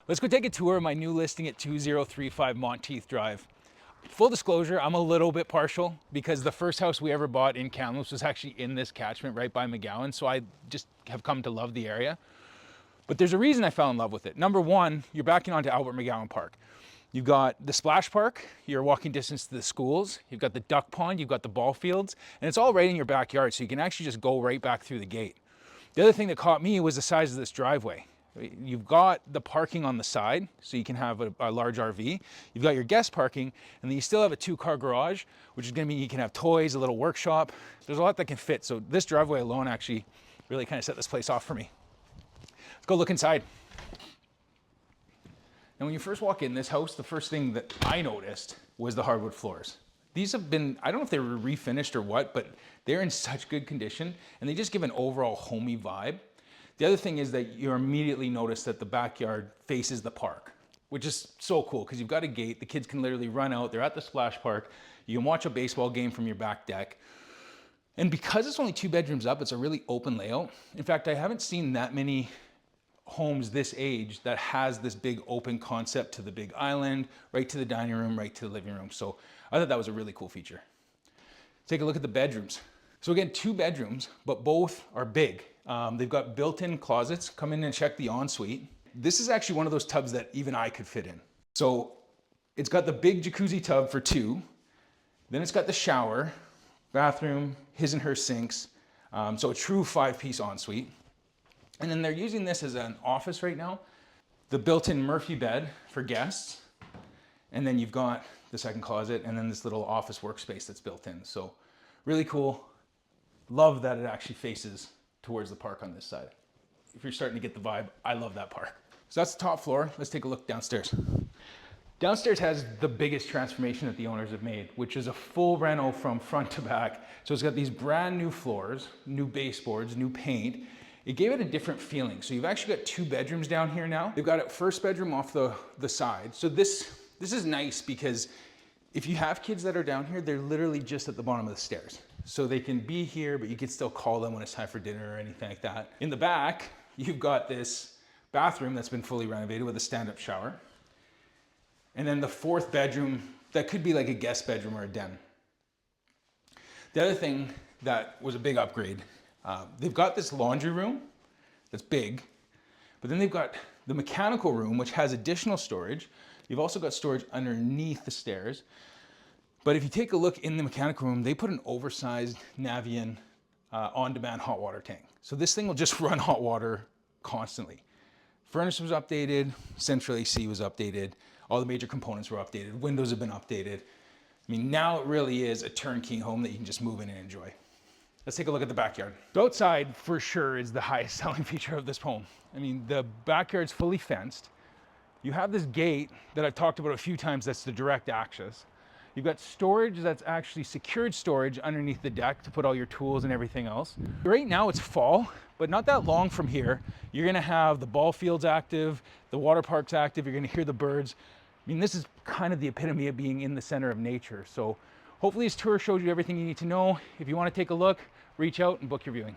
Let's go take a tour of my new listing at 2035 Monteith Drive. Full disclosure, I'm a little bit partial because the first house we ever bought in Kamloops was actually in this catchment right by McGowan, so I just have come to love the area. But there's a reason I fell in love with it. Number one, you're backing onto Albert Mcgowan Park. You've got the splash park, you're walking distance to the schools, you've got the duck pond, you've got the ball fields, and it's all right in your backyard, so you can actually just go right back through the gate. The other thing that caught me was the size of this driveway. You've got the parking on the side, so you can have a large RV. You've got your guest parking, and then you still have a 2-car garage, which is gonna mean you can have toys, a little workshop. There's a lot that can fit, so this driveway alone actually really kind of set this place off for me. Let's go look inside. Now, when you first walk in this house, the first thing that I noticed was the hardwood floors. These have been, I don't know if they were refinished or what, but they're in such good condition, and they just give an overall homey vibe. The other thing is that you immediately notice that the backyard faces the park, which is so cool because you've got a gate. The kids can literally run out. They're at the splash park. You can watch a baseball game from your back deck. And because it's only 2 bedrooms up, it's a really open layout. In fact, I haven't seen that many homes this age that has this big open concept to the big island, right to the dining room, right to the living room. So I thought that was a really cool feature. Take a look at the bedrooms. So again, 2 bedrooms, but both are big. They've got built-in closets. Come in and check the ensuite. This is actually one of those tubs that even I could fit in. So it's got the big jacuzzi tub for 2. Then it's got the shower, bathroom, his and her sinks. So a true 5-piece ensuite. And then they're using this as an office right now. The built-in Murphy bed for guests. And then you've got the second closet and then this little office workspace that's built in. So really cool. Love that it actually faces towards the park on this side. If you're starting to get the vibe, I love that park. So that's the top floor. Let's take a look downstairs. Downstairs has the biggest transformation that the owners have made, which is a full reno from front to back. So it's got these brand new floors, new baseboards, new paint. It gave it a different feeling. So you've actually got 2 bedrooms down here now. They've got a first bedroom off the side. So this is nice because if you have kids that are down here, they're literally just at the bottom of the stairs. So they can be here, but you can still call them when it's time for dinner or anything like that. In the back, you've got this bathroom that's been fully renovated with a stand-up shower. And then the 4th bedroom, that could be like a guest bedroom or a den. The other thing that was a big upgrade, they've got this laundry room that's big, but then they've got the mechanical room, which has additional storage. You've also got storage underneath the stairs. But if you take a look in the mechanical room, they put an oversized Navian on-demand hot water tank. So this thing will just run hot water constantly. Furnace was updated, central AC was updated, all the major components were updated, windows have been updated. I mean, now it really is a turnkey home that you can just move in and enjoy. Let's take a look at the backyard. So outside, for sure, is the highest selling feature of this home. I mean, the backyard's fully fenced. You have this gate that I've talked about a few times that's the direct access. You've got storage that's actually secured storage underneath the deck to put all your tools and everything else. Right now it's fall, but not that long from here, you're gonna have the ball fields active, the water parks active, you're gonna hear the birds. I mean, this is kind of the epitome of being in the center of nature. So hopefully this tour showed you everything you need to know. If you wanna take a look, reach out and book your viewing.